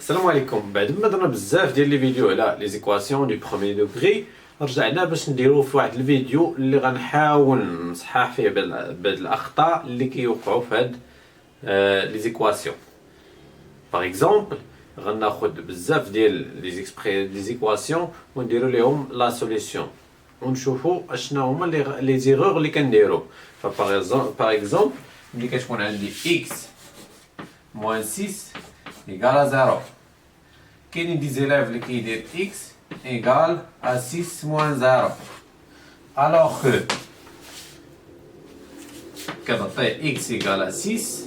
السلام عليكم. بعد ما درنا بزاف ديال لي فيديو على لي زيكواسيون دو بروميي دوغري، رجعنا باش نديرو في واحد الفيديو اللي غنحاول نصحح فيه بعض الاخطاء اللي كيوقعوا في هاد لي زيكواسيون. باغ اكزومبل غناخد بزاف ديال لي زيكواسيون ونديرو ليهم لا سوليسيون ونشوفوا اشنا هما لي زيغور اللي كنديرو. باغ اكزومبل ملي كتكون عندي x moins 6 égale à 0. كاينين دي زيلاف اللي كيدير x égale à 6 moins 0 alors que كتعطيه x égale à 6.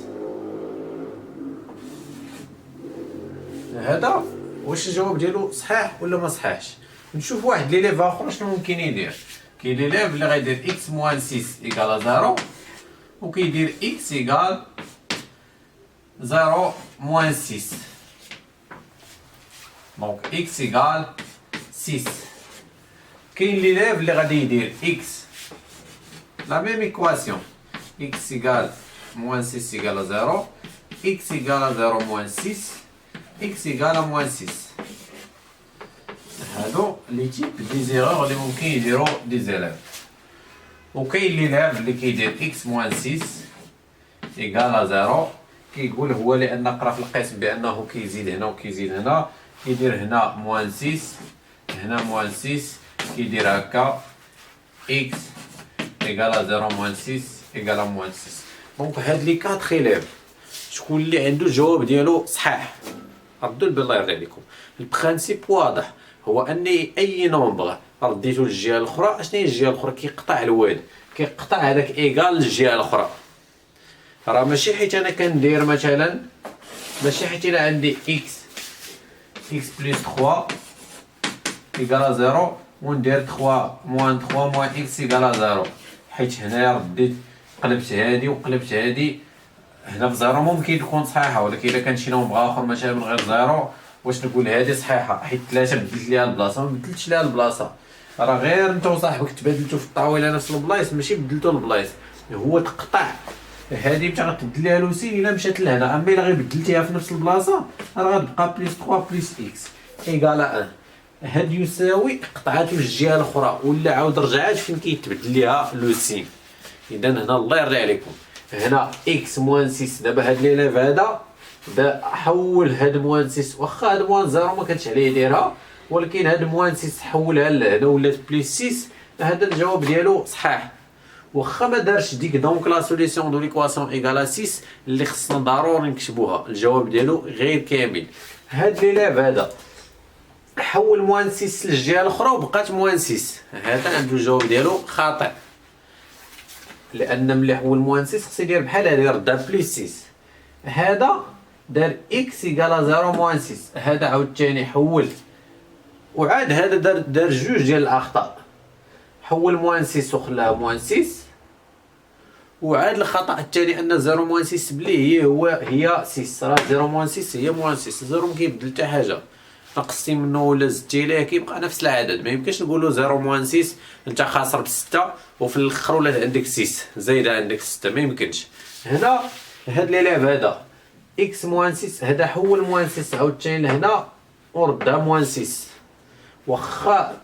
هذا واش الجواب ديالو صحيح ولا ما صحيحش؟ نشوف واحد ليليف اخر شنو ممكن يدير. كاين ليليف اللي غيدير x moins 6 égale à 0 وكيدير x égale 0 moins 6. Donc x égale 6. كاين ليليف اللي غادي يدير x la même équation x égale moins 6 égale à 0 x égale à 0 moins 6 x égale à moins 6. هادو لي تيب دي زيرور اللي ممكن يديرو دي زيلاف. وكاين ليليف اللي كيدير x moins 6 égale à 0 كيقول هو لان قرا في القسم بانه كيزيد هنا وكيزيد هنا، كيدير هنا موان 6 هنا موان 6 كيدير هكا x ايكال 0 موان 6 ايكال موان 6. دونك هاد لي 4 خلاف شكون اللي عنده الجواب ديالو صحيح؟ ردوا البال الله يرضي عليكم. البرانسيب واضح، هو اني اي نومبر رديتو للجهه الاخرى، اشنو هي الجهه الاخرى؟ كيقطع الواد، كيقطع هذاك ايكال للجهه الاخرى. راه ماشي حيت انا كندير مثلا، ماشي حيت انا عندي x بلس 3 ايكال 0 وندير 3 موان 3 موان x ايكال 0، حيت هنايا رديت قلبت هادي وقلبت هادي. هنا في 0 ممكن تكون صحيحه، ولكن الا كان شي نومبر اخر مثلا من غير 0 واش نقول هادي صحيحه حيت 3 بدلت ليها البلاصه، ما بدلتش ليها البلاصه. راه غير انت وصاحبك تبادلتو في الطاوله نفس البلايص، ماشي بدلتو البلايص. هو تقطع هادي باش غتبدل ليها لوسين الا مشات لهنا، اما الا غير بدلتيها في نفس البلاصه راه غتبقى بلس 3 بلس اكس ايكال 1. هاد يساوي قطعاتو للجهه الاخرى ولا عاود رجعات فين كيتبدل ليها لوسين. اذا هنا الله يرضي عليكم، هنا اكس موان 6 دابا هاد ليليف هذا حول هاد موان 6، واخا هاد موان 0 ما كانش عليه يديرها، ولكن هاد موان 6 حولها لهنا ولات بلس 6. هذا الجواب ديالو صحيح، واخا ما دارش ديك دونك لا سوليسيون دو ليكواسيون ايكال 6 اللي خصنا ضروري نكتبوها، الجواب ديالو غير كامل. هاد ليليف هذا حول موان 6 للجهه الاخرى وبقات موان 6، هذا عنده الجواب ديالو خاطئ، لان ملي حول موان 6 خصو يدير بحال هذا يردها بليس 6. هذا دار اكس ايكال 0 موان 6، هذا عاوتاني حول وعاد هذا دار جوج ديال الاخطاء، حول موان 6 وخلاها موان 6، وعاد الخطا الثاني ان 0 موان 6 بلي هي 6، راه 0 موان 6 هي موان 6، 0 ما كيبدل حتى حاجه، نقصتي منه ولا زدتي ليه كيبقى نفس العدد. ما يمكنش نقولوا 0 موان 6 انت خاسر ب6 وفي الاخر ولات عندك 6 زايده عندك 6، ما يمكنش. هنا هاد ليليف هذا اكس موان 6 هذا حول موان 6 عاوتاني لهنا وردها موان 6، واخا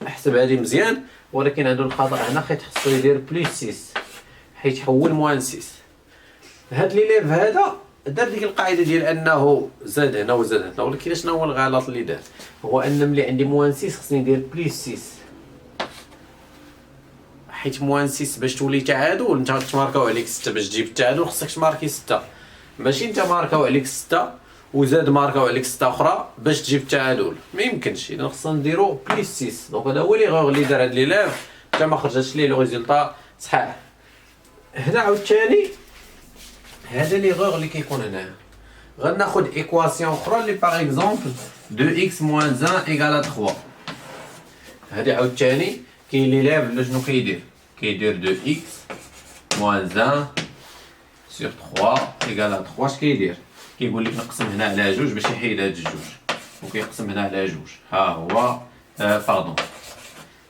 احسب هذه مزيان ولكن عنده الخطا هنا، حيت خصو يدير بلس 6 حيت حول موان 6. هاد ليليف هذا دار ديك القاعده ديال انه زاد هنا وزاد هنا، ولكن شنو هو الغلط اللي دار؟ هو ان ملي عندي موان 6 خصني ندير بلس 6، حيت موان 6 باش تولي تعادل انت غتماركاو عليك 6، باش تجيب التعادل خصك تماركي 6، ماشي انت ماركاو عليك 6 وزاد ماركاو عليك 6 اخرى باش تجيب التعادل، ما يمكنش. اذا خصنا نديرو بلس 6. دونك هذا هو ليغور اللي دار هاد ليليف حتى ما خرجتش ليه لو ريزولطا صحيح. هنا عاوتاني هذا ليغور اللي كيكون هنا، غناخد ايكواسيون اخرى اللي باغ اكزومبل 2x moins 1 égale 3. هادي عاوتاني كاين ليليف اللي شنو كيدير 2x moins 1 sur 3 égale 3. اش كيدير؟ كيقول لك نقسم هنا على جوج باش يحيد هاد الجوج، وكيقسم هنا على جوج، ها هو باردون،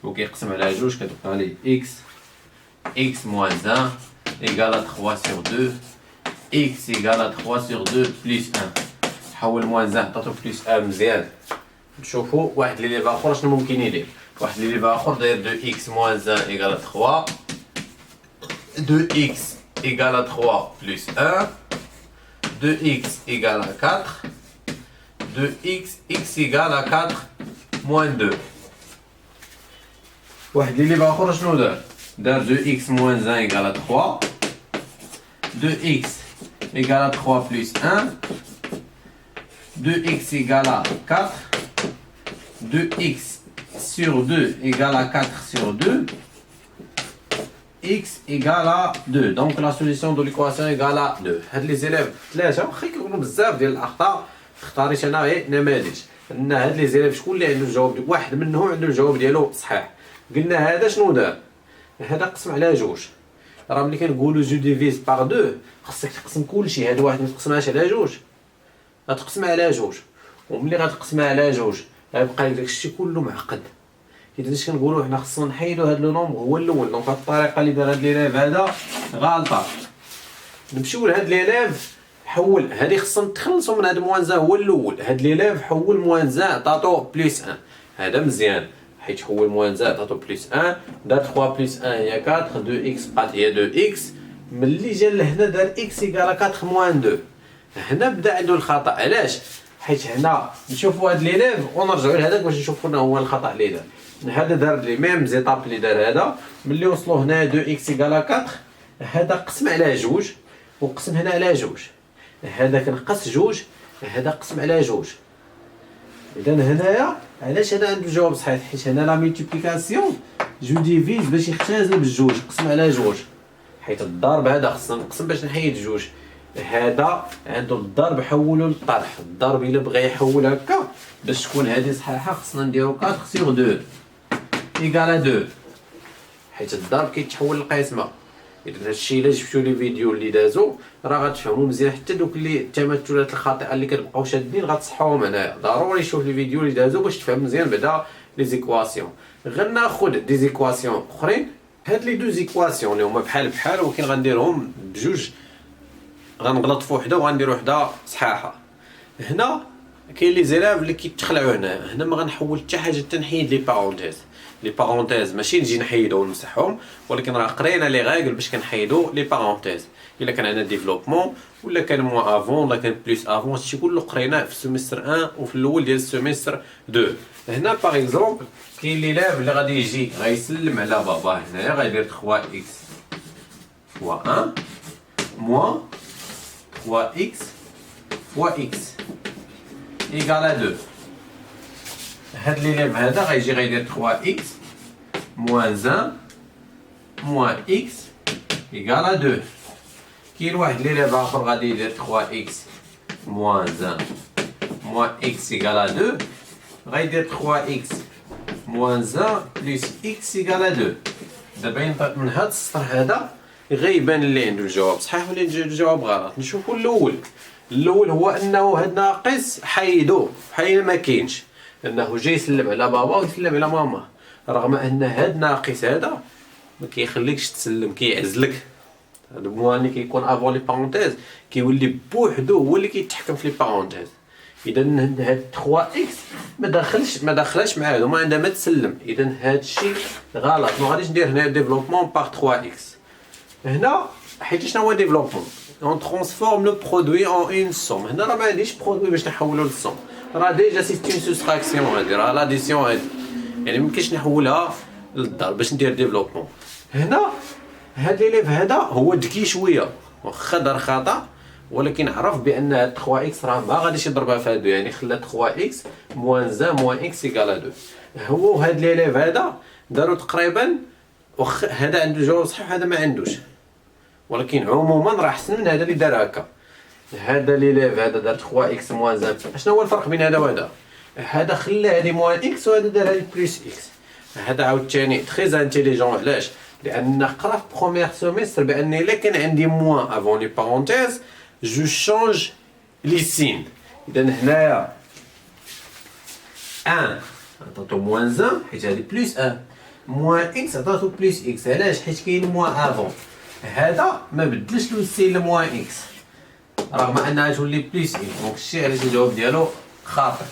وكيقسم على جوج كتبقى ليه x moins 1 égale 3 sur 2 x égale 3 sur 2 plus 1. حول موان زان عطاتو بلس ان مزيان. نشوفو واحد ليليف اخر شنو ممكن يدير. واحد ليليف اخر داير 2 اكس موان زان ايكال 3، 2 اكس ايكال 3 بلس 1، 2 اكس ايكال 4، 2 اكس اكس ايكال 4 موان 2. واحد ليليف اخر شنو دار 2 اكس موان زان ايكال 3، 2 اكس égale à 3 plus 1, 2x égale à 4, 2x sur 2 égale à 4 sur 2, x égale à 2. Donc la solution de l'équation égale à 2. هاد لي زيليف ثلاثة واخا كيكونوا بزاف ديال الأخطاء اختاريت أنا غير نماذج. أن هاد لي زيليف شكون اللي عنده الجواب واحد منهم عنده الجواب ديالو صحيح. قلنا هذا شنو دار؟ هذا قسم على جوج. راه ملي كنقولوا جو ديفيز باغ دو خاصك تقسم كلشي. هاد واحد ما تقسمهاش على جوج، غتقسمها على جوج، وملي غتقسمها على جوج غيبقى لك داكشي كله معقد. اذا اش كنقولوا حنا خصنا نحيدوا هاد لو نومبر هو الاول. دونك هاد الطريقه اللي دار هاد ليليف هذا غالطه. نمشيو لهاد ليليف حول هادي خصنا نتخلصوا من هاد موان زان هو الاول. هاد ليليف حول موان زان عطاتو بلس 1 هذا مزيان حيت حول موان زان عطاتو بلس 1 دار 3 بلس 1 هي 4 2 اكس بقات هي 2 اكس. ملي جا لهنا دار اكس ايكال 4 موان 2. هنا بدا عنده الخطا. علاش؟ حيت هنا نشوفوا هاد ليليف ونرجعوا لهذاك باش نشوفوا شنو هو الخطا اللي دار. هذا دار لي ميم زيتاب اللي دار هذا. ملي وصلوا هنا 2 اكس ايكال 4 هذا قسم على جوج وقسم هنا على جوج. هذا كنقص جوج هذا قسم على جوج. اذا هنايا علاش هذا عنده الجواب صحيح؟ حيت هنا لا ملتيبليكاسيون جو ديفيز باش يختزل بالجوج قسم على جوج. حيت الضرب هذا خصنا نقسم باش نحيد جوج. هذا عنده الضرب حولو للطرح. الضرب الا بغى يحول هكا باش تكون هذه صحيحه خصنا نديرو 4 سور 2 ايكال 2 حيت الضرب كيتحول للقسمه. اذا هادشي الا جبتو لي فيديو اللي دازو راه غتفهموا مزيان. حتى دوك اللي التمثلات الخاطئه اللي كتبقاو شادين غتصحوهم هنايا. ضروري شوف لي فيديو اللي دازو باش تفهم مزيان بعدا لي زيكواسيون. غناخذ دي زيكواسيون اخرين. هاد لي دو زيكواسيون اللي هما بحال بحال ولكن غنديرهم بجوج. غنغلط في وحده وغندير وحده صحاحه. هنا كاين لي زيلاف اللي كيتخلعوا هنا ما غنحول حتى حاجه تنحيد لي بارونتيز. لي بارونتيز ماشي نجي نحيدو ونمسحهم ولكن راه قرينا لي غايغل باش كنحيدو لي بارونتيز. الا كان عندنا ديفلوبمون ولا كان موان افون ولا كان بلس افون هادشي كله قريناه في السيمستر 1 وفي الاول ديال السيمستر 2. هنا باغ اكزومبل كاين لي لاب اللي غادي يجي غيسلم على بابا. هنايا غيدير 3 اكس فوا 1 موان 3 اكس فوا اكس ايكال 2. هاد ليليف هذا غيجي غيدير 3 اكس موان 1 موان اكس ايكال 2. كاين واحد ليليف اخر غادي يدير 3 اكس موان 1 موان اكس ايكال 2 غيدير 3 اكس موان 1 بلس اكس ايكال 2. دابا من هاد السطر هذا غيبان اللي عنده الجواب صحيح ولا الجواب غلط. نشوفوا الاول هو انه هاد ناقص حيدوه حيد ما كاينش. انه جاي يسلم على بابا ويسلم على ماما رغم ان هاد ناقص هذا ما كيخليكش تسلم كيعزلك. هاد الموان اللي كيكون افون لي بارونتيز كيولي بوحدو هو اللي كيتحكم في لي بارونتيز. اذا هاد 3 اكس ما دخلش مع هادو ما عندها ما تسلم. اذا هادشي غلط. ما غاديش ندير هنا ديفلوبمون باغ 3 اكس. هنا حيت شنو هو ديفلوبمون اون ترانسفورم لو برودوي اون اون سوم. هنا راه ما عنديش برودوي باش نحولو للسوم. راه ديجا سي اون سوستراكسيون هادي راه لاديسيون هادي يعني ميمكنش نحولها للضرب باش ندير ديفلوبمون. هنا هاد ليليف هذا هو ذكي شويه واخا دار خطا ولكن عرف بان هاد 3 اكس راه ما غاديش يضربها في هادو. يعني خلى 3 اكس موان 1 موان اكس ايكال 2. هو هاد ليليف هذا دارو تقريبا واخا هذا عنده جواب صحيح هذا ما عندوش ولكن عموما راه احسن من هذا اللي دار هكا. هذا ليليف هذا دار 3 اكس موان 1. شنو هو الفرق بين هذا وهذا؟ هذا خلى هذه موان اكس وهذا دار هذه بلس اكس. هذا عاوتاني تري انتيليجون. علاش؟ لان قرا في بروميير سيمستر بان الا كان عندي موان افون لي بارونتيز جو شونج لي سين. اذا هنايا 1 عطاتو موان 1 حيت هذه بلس 1 موان اكس عطاتو بلس اكس. علاش؟ حيت كاين موان افون. هذا ما بدلش له السين لموان اكس رغم انها تولي بليس اكس. دونك الشيء علاش الجواب ديالو خاطئ.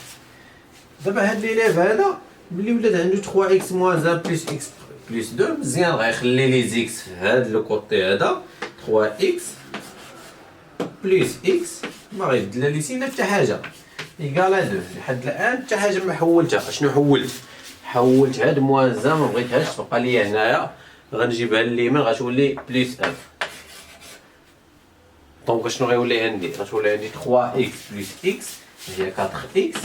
دابا هاد ليليف هذا ملي ولات عنده 3 اكس موان 1 بلس اكس بلس 2 مزيان غيخلي لي زيكس في هاد لو كوتي هذا 3 اكس بلس اكس ما غيبدل لي سينا حتى حاجه ايكالا 2 لحد الان حتى حاجه ما حولتها. شنو حولت هاد موان 1 ما بغيتهاش تبقى ليا هنايا غنجيبها لليمين غتولي بلس 1. دونك شنو غيولي عندي؟ غتولي عندي 3 اكس بلس اكس هي 4 اكس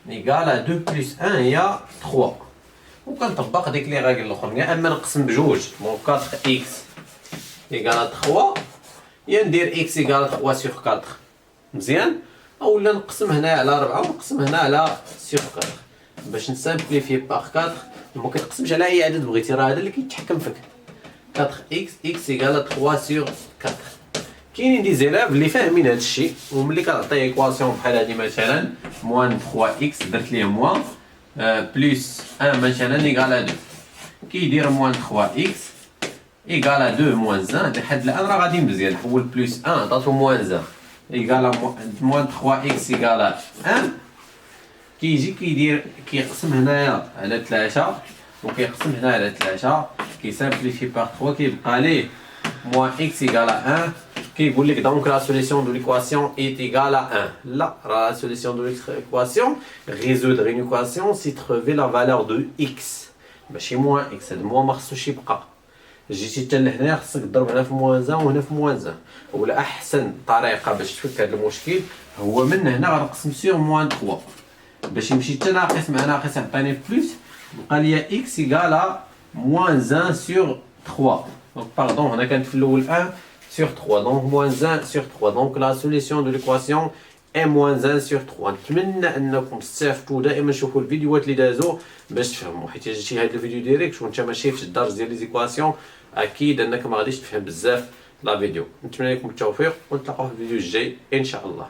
ايكالا 2 بلس 1 هي 3. وكنطبق ديك لي راجل الاخرين يا اما نقسم بجوج دونك 4 اكس ايكالا 3 يا ندير اكس ايكالا 3 سور 4 مزيان، اولا نقسم هنا على 4 ونقسم هنا على سور 4 باش نسامبليفي باغ 4. ما كتقسمش على اي عدد بغيتي راه هذا اللي كيتحكم فيك. 4 اكس اكس ايكالا 3 سور 4. كاينين دي زيلاف اللي فاهمين هذا الشيء وملي كنعطيه ايكواسيون بحال هذه مثلا موان 3 اكس درت ليه موان بلس 1 مثلا ايكالا 2 كيدير موان 3 اكس ايكالا 2 موان 1 لحد الان راه غادي مزيان. حول بلس 1 عطاتو موان 1 ايكالا موان 3 اكس ايكالا 1 كيجي كيدير كيقسم هنايا على 3 وكيقسم هنا على 3 كيسامبليفي باغ 3 كيبقى ليه موان اكس ايكالا 1 كيقول لك دونك لا سوليسيون دو ليكواسيون ايت ايكالا 1. لا راه لا سوليسيون دو ليكواسيون résoudre une équation si trouver la valeur de x ماشي موان اكس. هاد موان ما خصوش يبقى. جيتي حتى لهنا خصك تضرب هنا في موان 1 وهنا في موان 1 ولا احسن طريقه باش تفك هذا المشكل هو من هنا غنقسم سور موان 3 باش يمشي حتى ناقص مع ناقص يعطيني بلس بقى ليا اكس ايكالا موان 1 سور 3. دونك باردون هنا كانت في الاول 1 sur 3 donc moins 1 sur 3 donc la solution de l'équation est moins 1 sur 3. نتمنى انكم تستافدوا دائما شوفوا الفيديوهات اللي دازو باش تفهموا حيت جيتي هذا الفيديو ديريكت وانت ما شايفش الدرس ديال لي زيكواسيون اكيد انك ما غاديش تفهم بزاف لا فيديو. نتمنى لكم التوفيق ونتلاقاو في الفيديو الجاي ان شاء الله.